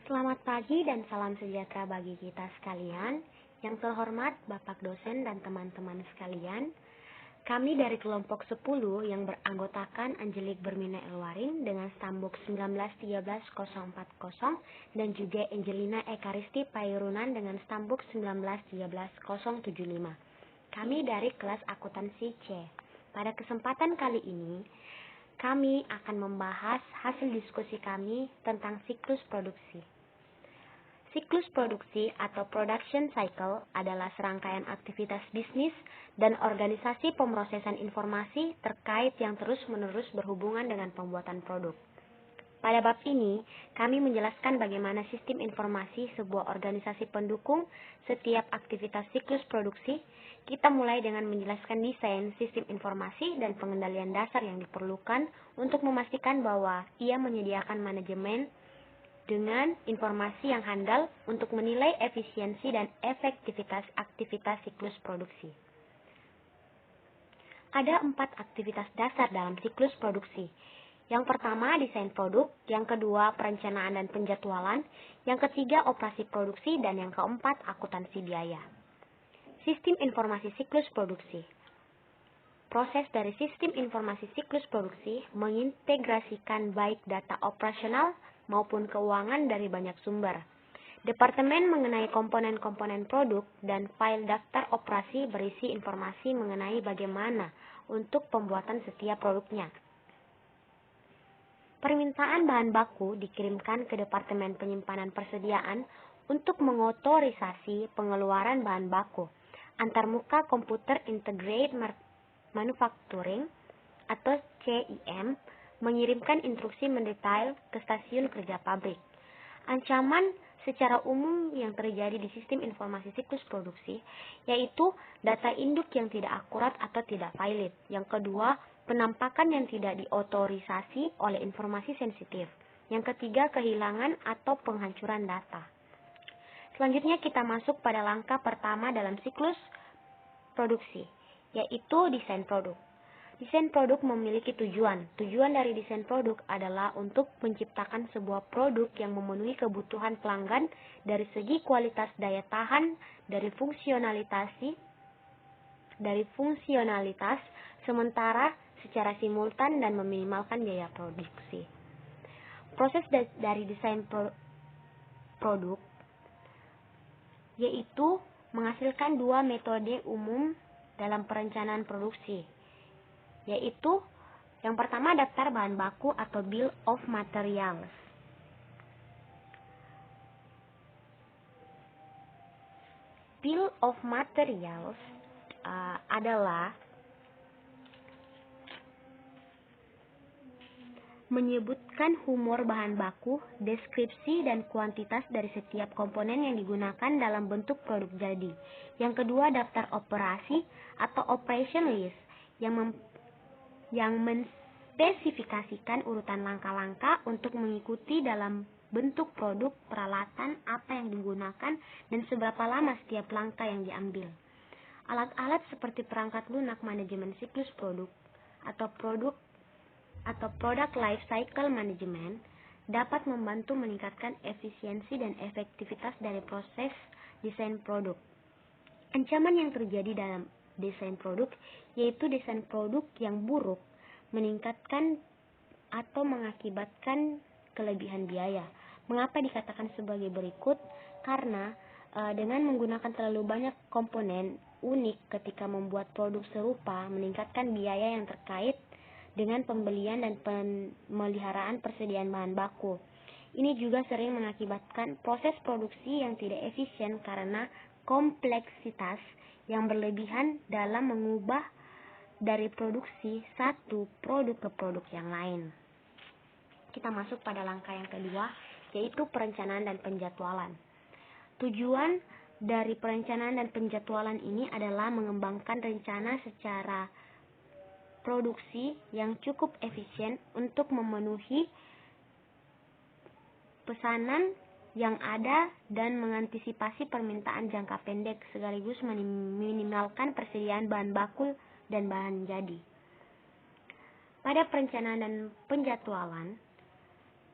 Selamat pagi dan salam sejahtera bagi kita sekalian. Yang terhormat Bapak dosen dan teman-teman sekalian, kami dari kelompok 10 yang beranggotakan Angelik Bermina Elwarin dengan stambuk 1913040 dan juga Angelina Ekaristi Pairunan dengan stambuk 1913075. Kami dari kelas akuntansi C. Pada kesempatan kali ini, kami akan membahas hasil diskusi kami tentang siklus produksi. Siklus produksi atau production cycle adalah serangkaian aktivitas bisnis dan organisasi pemrosesan informasi terkait yang terus-menerus berhubungan dengan pembuatan produk. Pada bab ini, kami menjelaskan bagaimana sistem informasi sebuah organisasi pendukung setiap aktivitas siklus produksi. Kita mulai dengan menjelaskan desain sistem informasi dan pengendalian dasar yang diperlukan untuk memastikan bahwa ia menyediakan manajemen dengan informasi yang handal untuk menilai efisiensi dan efektivitas aktivitas siklus produksi. Ada 4 aktivitas dasar dalam siklus produksi. Yang pertama, desain produk. Yang kedua, perencanaan dan penjadwalan. Yang ketiga, operasi produksi. Dan yang keempat, akuntansi biaya. Sistem informasi siklus produksi. Proses dari sistem informasi siklus produksi mengintegrasikan baik data operasional maupun keuangan dari banyak sumber. Departemen mengenai komponen-komponen produk dan file daftar operasi berisi informasi mengenai bagaimana untuk pembuatan setiap produknya. Permintaan bahan baku dikirimkan ke Departemen Penyimpanan Persediaan untuk mengotorisasi pengeluaran bahan baku. Antarmuka Computer Integrated Manufacturing atau CIM mengirimkan instruksi mendetail ke stasiun kerja pabrik. Ancaman secara umum yang terjadi di sistem informasi siklus produksi yaitu data induk yang tidak akurat atau tidak valid. Yang kedua, penampakan yang tidak diotorisasi oleh informasi sensitif. Yang ketiga, kehilangan atau penghancuran data. Selanjutnya kita masuk pada langkah pertama dalam siklus produksi, yaitu desain produk. Desain produk memiliki tujuan. Tujuan dari desain produk adalah untuk menciptakan sebuah produk yang memenuhi kebutuhan pelanggan dari segi kualitas daya tahan, dari fungsionalitas, sementara secara simultan dan meminimalkan biaya produksi. Proses dari desain produk yaitu menghasilkan 2 metode umum dalam perencanaan produksi, yaitu yang pertama daftar bahan baku atau Bill of Materials. Bill of Materials adalah menyebutkan humor bahan baku, deskripsi dan kuantitas dari setiap komponen yang digunakan dalam bentuk produk jadi. Yang kedua, daftar operasi atau operation list yang menspesifikasikan urutan langkah-langkah untuk mengikuti dalam bentuk produk, peralatan, apa yang digunakan, dan seberapa lama setiap langkah yang diambil. Alat-alat seperti perangkat lunak manajemen siklus produk atau product life cycle management dapat membantu meningkatkan efisiensi dan efektivitas dari proses desain produk. Ancaman yang terjadi dalam desain produk yaitu desain produk yang buruk meningkatkan atau mengakibatkan kelebihan biaya. Mengapa dikatakan sebagai berikut? Karena dengan menggunakan terlalu banyak komponen unik ketika membuat produk serupa meningkatkan biaya yang terkait dengan pembelian dan pemeliharaan persediaan bahan baku. Ini juga sering mengakibatkan proses produksi yang tidak efisien karena kompleksitas yang berlebihan dalam mengubah dari produksi satu produk ke produk yang lain. Kita masuk pada langkah yang kedua, yaitu perencanaan dan penjadwalan. Tujuan dari perencanaan dan penjadwalan ini adalah mengembangkan rencana secara produksi yang cukup efisien untuk memenuhi pesanan yang ada dan mengantisipasi permintaan jangka pendek sekaligus meminimalkan persediaan bahan baku dan bahan jadi. Pada perencanaan dan penjadwalan,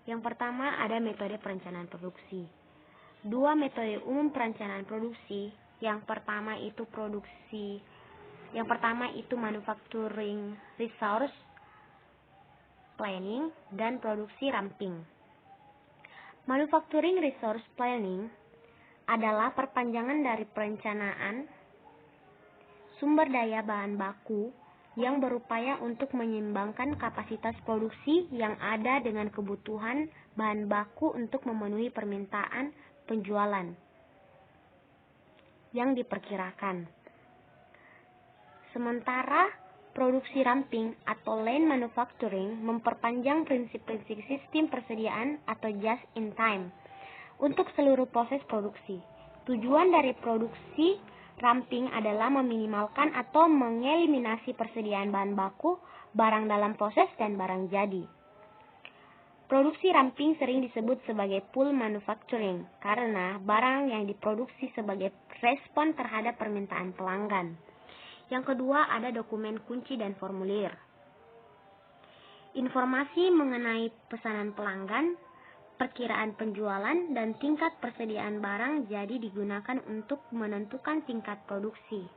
Yang pertama ada metode perencanaan produksi. Dua metode umum perencanaan produksi. Yang pertama itu manufacturing resource planning dan produksi ramping. Manufacturing resource planning adalah perpanjangan dari perencanaan sumber daya bahan baku yang berupaya untuk menyeimbangkan kapasitas produksi yang ada dengan kebutuhan bahan baku untuk memenuhi permintaan penjualan yang diperkirakan. Sementara produksi ramping atau lean manufacturing memperpanjang prinsip-prinsip sistem persediaan atau just in time untuk seluruh proses produksi. Tujuan dari produksi ramping adalah meminimalkan atau mengeliminasi persediaan bahan baku, barang dalam proses, dan barang jadi. Produksi ramping sering disebut sebagai pull manufacturing karena barang yang diproduksi sebagai respon terhadap permintaan pelanggan. Yang kedua ada dokumen kunci dan formulir. Informasi mengenai pesanan pelanggan, perkiraan penjualan, dan tingkat persediaan barang jadi digunakan untuk menentukan tingkat produksi.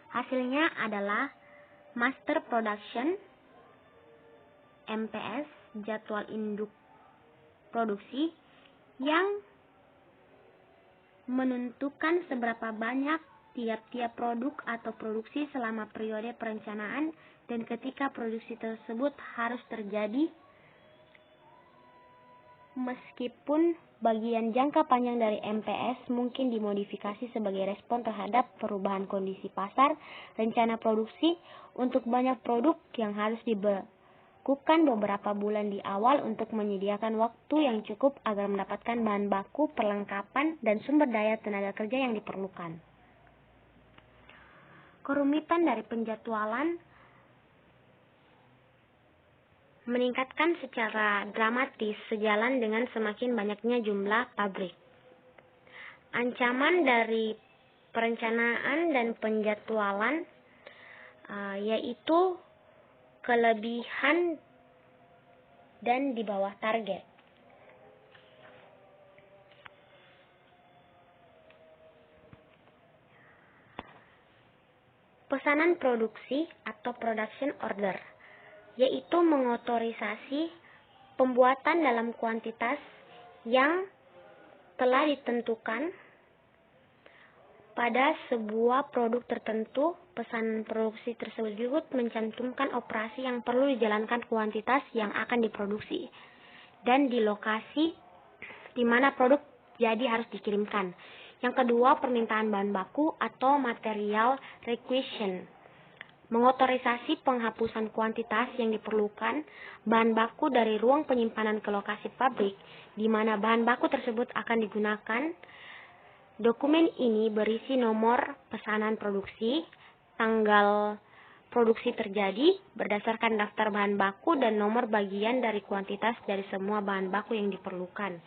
Hasilnya adalah Master Production MPS, jadwal induk produksi, yang menentukan seberapa banyak tiap-tiap produk atau produksi selama periode perencanaan dan ketika produksi tersebut harus terjadi. Meskipun bagian jangka panjang dari MPS mungkin dimodifikasi sebagai respon terhadap perubahan kondisi pasar, rencana produksi untuk banyak produk yang harus dibekukan beberapa bulan di awal untuk menyediakan waktu yang cukup agar mendapatkan bahan baku, perlengkapan, dan sumber daya tenaga kerja yang diperlukan. Kerumitan dari penjadwalan meningkatkan secara dramatis sejalan dengan semakin banyaknya jumlah pabrik. Ancaman dari perencanaan dan penjadwalan yaitu kelebihan dan di bawah target. Pesanan produksi atau production order yaitu mengotorisasi pembuatan dalam kuantitas yang telah ditentukan pada sebuah produk tertentu. Pesanan produksi tersebut juga mencantumkan operasi yang perlu dijalankan, kuantitas yang akan diproduksi, dan di lokasi di mana produk jadi harus dikirimkan. Yang kedua, permintaan bahan baku atau material requisition. Mengotorisasi penghapusan kuantitas yang diperlukan bahan baku dari ruang penyimpanan ke lokasi pabrik di mana bahan baku tersebut akan digunakan. Dokumen ini berisi nomor pesanan produksi, tanggal produksi terjadi berdasarkan daftar bahan baku, dan nomor bagian dari kuantitas dari semua bahan baku yang diperlukan.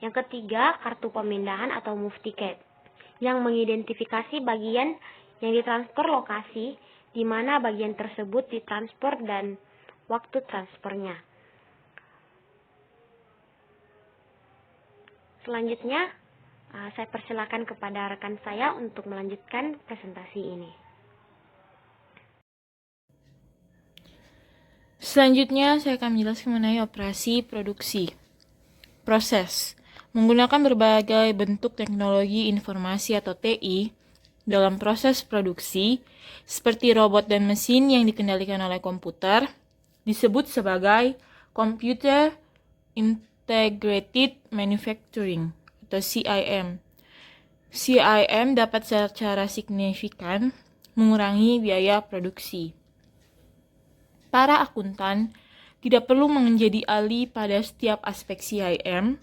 Yang ketiga, kartu pemindahan atau move ticket yang mengidentifikasi bagian yang ditransfer lokasi di mana bagian tersebut ditransfer dan waktu transfernya. Selanjutnya, saya persilakan kepada rekan saya untuk melanjutkan presentasi ini. Selanjutnya, saya akan menjelaskan mengenai operasi produksi. Proses menggunakan berbagai bentuk teknologi informasi atau TI dalam proses produksi, seperti robot dan mesin yang dikendalikan oleh komputer, disebut sebagai Computer Integrated Manufacturing atau CIM. CIM dapat secara signifikan mengurangi biaya produksi. Para akuntan tidak perlu menjadi ahli pada setiap aspek CIM,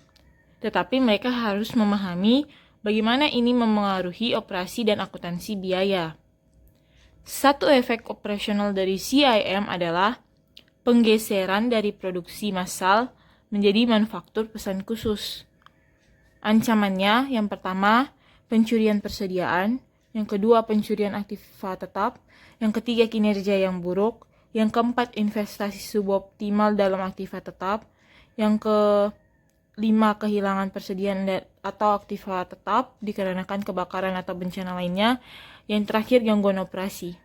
tetapi mereka harus memahami bagaimana ini memengaruhi operasi dan akuntansi biaya. Satu efek operasional dari CIM adalah penggeseran dari produksi massal menjadi manufaktur pesan khusus. Ancamannya, yang pertama, pencurian persediaan, yang kedua, pencurian aktiva tetap, yang ketiga, kinerja yang buruk, yang keempat, investasi suboptimal dalam aktiva tetap, Yang kelima, kehilangan persediaan atau aktiva tetap dikarenakan kebakaran atau bencana lainnya. Yang terakhir, gangguan operasi.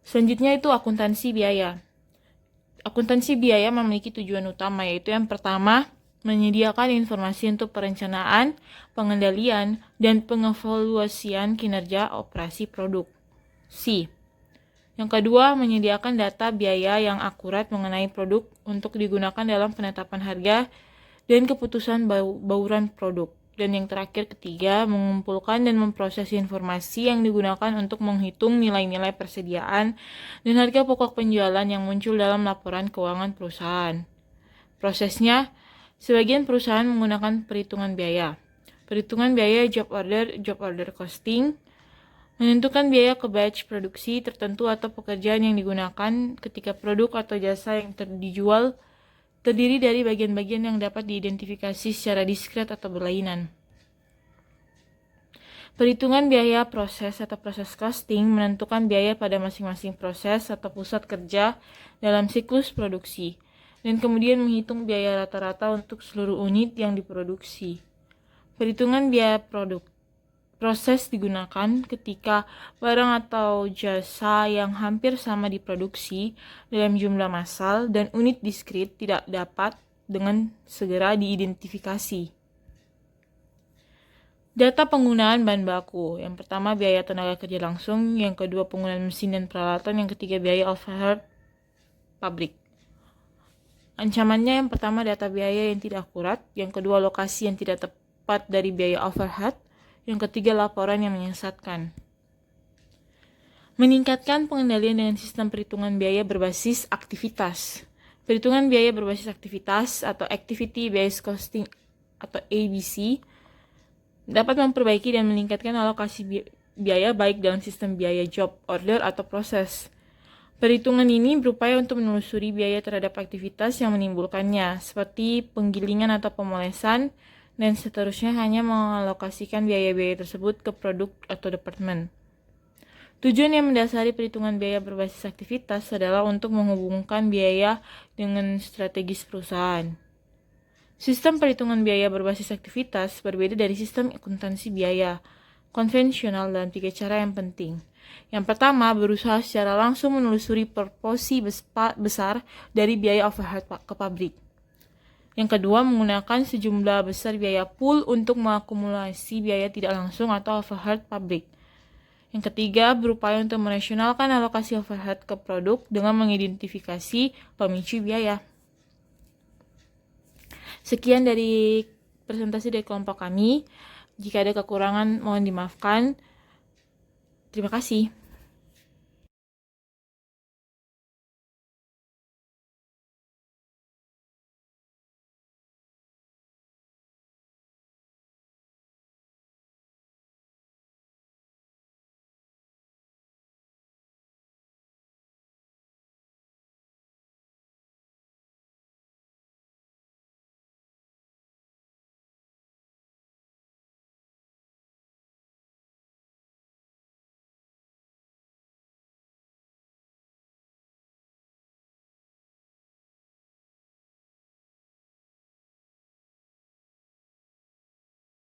Selanjutnya itu akuntansi biaya. Akuntansi biaya memiliki tujuan utama, yaitu yang pertama, menyediakan informasi untuk perencanaan, pengendalian, dan pengevaluasian kinerja operasi produk. C. Yang kedua, menyediakan data biaya yang akurat mengenai produk untuk digunakan dalam penetapan harga dan keputusan bauran produk. Dan yang terakhir, ketiga, mengumpulkan dan memproses informasi yang digunakan untuk menghitung nilai-nilai persediaan dan harga pokok penjualan yang muncul dalam laporan keuangan perusahaan. Prosesnya, sebagian perusahaan menggunakan perhitungan biaya. Perhitungan biaya job order costing, menentukan biaya ke batch produksi tertentu atau pekerjaan yang digunakan ketika produk atau jasa yang dijual terdiri dari bagian-bagian yang dapat diidentifikasi secara diskret atau berlainan. Perhitungan biaya proses atau proses costing menentukan biaya pada masing-masing proses atau pusat kerja dalam siklus produksi, dan kemudian menghitung biaya rata-rata untuk seluruh unit yang diproduksi. Perhitungan biaya produk proses digunakan ketika barang atau jasa yang hampir sama diproduksi dalam jumlah massal dan unit diskrit tidak dapat dengan segera diidentifikasi. Data penggunaan bahan baku. Yang pertama, biaya tenaga kerja langsung. Yang kedua, penggunaan mesin dan peralatan. Yang ketiga, biaya overhead pabrik. Ancamannya, yang pertama, data biaya yang tidak akurat. Yang kedua, lokasi yang tidak tepat dari biaya overhead. Yang ketiga, laporan yang menyesatkan. Meningkatkan pengendalian dengan sistem perhitungan biaya berbasis aktivitas. Perhitungan biaya berbasis aktivitas atau Activity Based Costing atau ABC dapat memperbaiki dan meningkatkan alokasi biaya baik dalam sistem biaya job order atau proses. Perhitungan ini berupaya untuk menelusuri biaya terhadap aktivitas yang menimbulkannya, seperti penggilingan atau pemolesan, dan seterusnya, hanya mengalokasikan biaya-biaya tersebut ke produk atau departemen. Tujuan yang mendasari perhitungan biaya berbasis aktivitas adalah untuk menghubungkan biaya dengan strategis perusahaan. Sistem perhitungan biaya berbasis aktivitas berbeda dari sistem akuntansi biaya konvensional dalam 3 cara yang penting. Yang pertama, berusaha secara langsung menelusuri proporsi besar dari biaya overhead ke pabrik. Yang kedua, menggunakan sejumlah besar biaya pool untuk mengakumulasi biaya tidak langsung atau overhead pabrik. Yang ketiga, berupaya untuk merasionalkan alokasi overhead ke produk dengan mengidentifikasi pemicu biaya. Sekian dari presentasi dari kelompok kami. Jika ada kekurangan, mohon dimaafkan. Terima kasih.